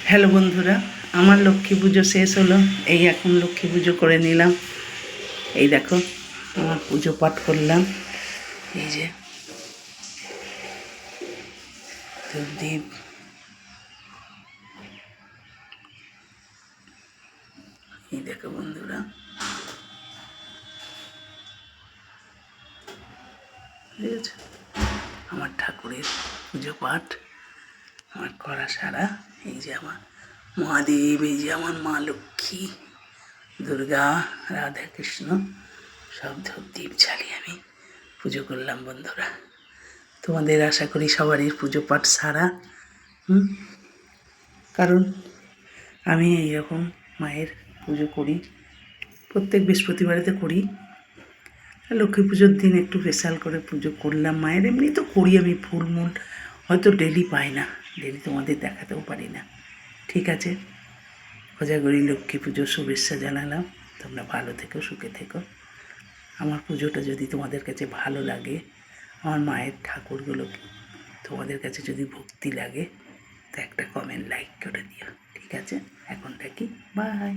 Hello বন্ধুরা, আমার লক্ষ্মী পুজো শেষ হলো। এই এখন লক্ষ্মী পুজো করে নিলাম। এই দেখো আমার পুজো পাঠ করলাম। এই যে ধূপদীপ, এই দেখো বন্ধুরা, বুঝেছ আমার ঠাকুরের পুজো পাঠ আমার করা সারা। এই যে আমার মহাদেব, এই যে আমার মা লক্ষ্মী, দুর্গা, রাধা কৃষ্ণ, সব ধূপদীপ জ্বালিয়ে আমি পুজো করলাম বন্ধুরা। তোমাদের আশা করি সবারই পুজো পাঠ সারা। কারণ আমি এইরকম মায়ের পুজো করি, প্রত্যেক বৃহস্পতিবারেতে করি। লক্ষ্মী পুজোর দিন একটু স্পেশাল করে পুজো করলাম মায়ের। এমনি তো করি আমি ফুলমূল, হয়তো ডেলি পাই না, ডেলি তোমাদের দেখাতেও পারি না। ঠিক আছে, কোজাগরী লক্ষ্মী পুজোর শুভেচ্ছা জানালাম। তোমরা ভালো থেকো, সুখে থেকো। আমার পুজোটা যদি তোমাদের কাছে ভালো লাগে, আমার মায়ের ঠাকুরগুলো তোমাদের কাছে যদি ভক্তি লাগে, তো একটা কমেন্ট লাইক করে দিও। ঠিক আছে, এখন থাকি, বাই।